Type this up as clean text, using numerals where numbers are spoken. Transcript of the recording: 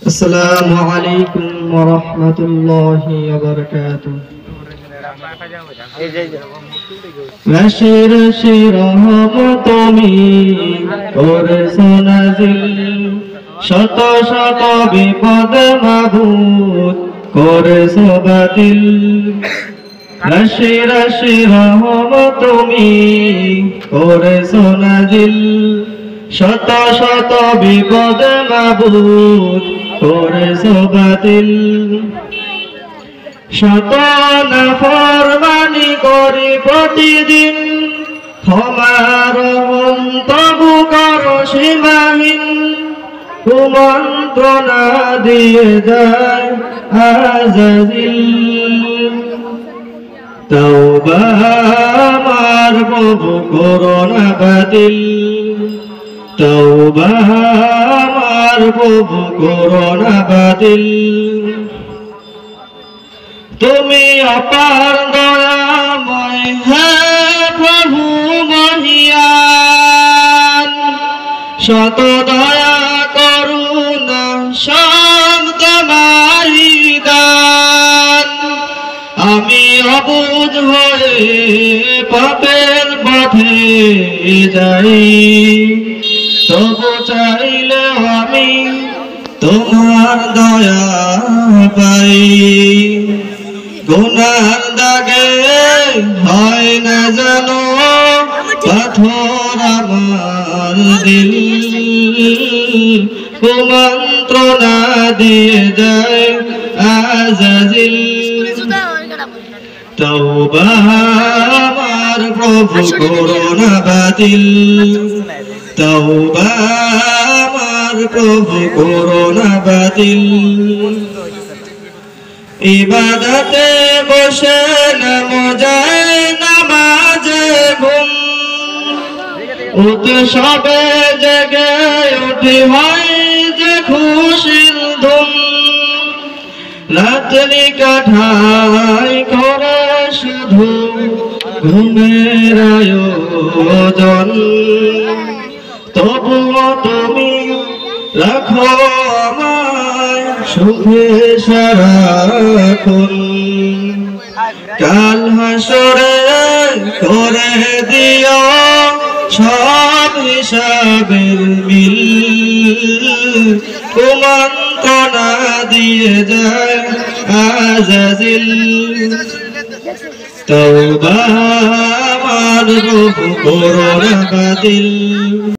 আসসালামু আলাইকুম ওয়া রাহমাতুল্লাহি ওয়া বারাকাতুহু। রাশি রাশি রহমত তুমি করেছো নাজিল, শত শত বিপদ মাবুদ করেছো বাতিল। রাশি রাশি রহমত তুমি করেছো নাজিল, শত শত বিপদ মাবুদ করেছো বাতিল। শত নাফরমানি করি প্রতিদিন, ক্ষমার রহম তবু করো সীমাহীন। কুমন্ত্রণা দিয়ে যায় আজাজিল, তওবা আমার প্রভু করো না বাতিল। তওবা আমার প্রভু করো না বাতিল। তুমি অপার দয়াময় হে প্রভু মহিয়ান, শত দয়া করুণা সব তোমারই দান। আমি অবুঝ হয়ে পাপের পথে যাই, তবু চাইলে আমি তোমার দয়া পাই। গুনার দাগে হয় না জানো পাথর আমার দিল, কুমন্ত্রণা দিয়ে যায় আজাজিল। তওবা আমার প্রভু করো না বাতিল। তওবা আমার প্রভু করো না বাতিল। ইবাদতে বসে নামাজে নামাজে ঘুম, উৎসবে জেগে উঠি হয় যে খুশির ধুম। রাত্রি কাঠাই করে শুধু ঘুমের আয়োজন, তবুও তুমি রাখো আমায় সুখে সারাক্ষণ। কাল হাসরে করে দিও সব হিসাবের মিল, কুমন্ত্রণা দিয়ে যায় আজাজিল। তওবা আমার প্রভু করো না বাতিল।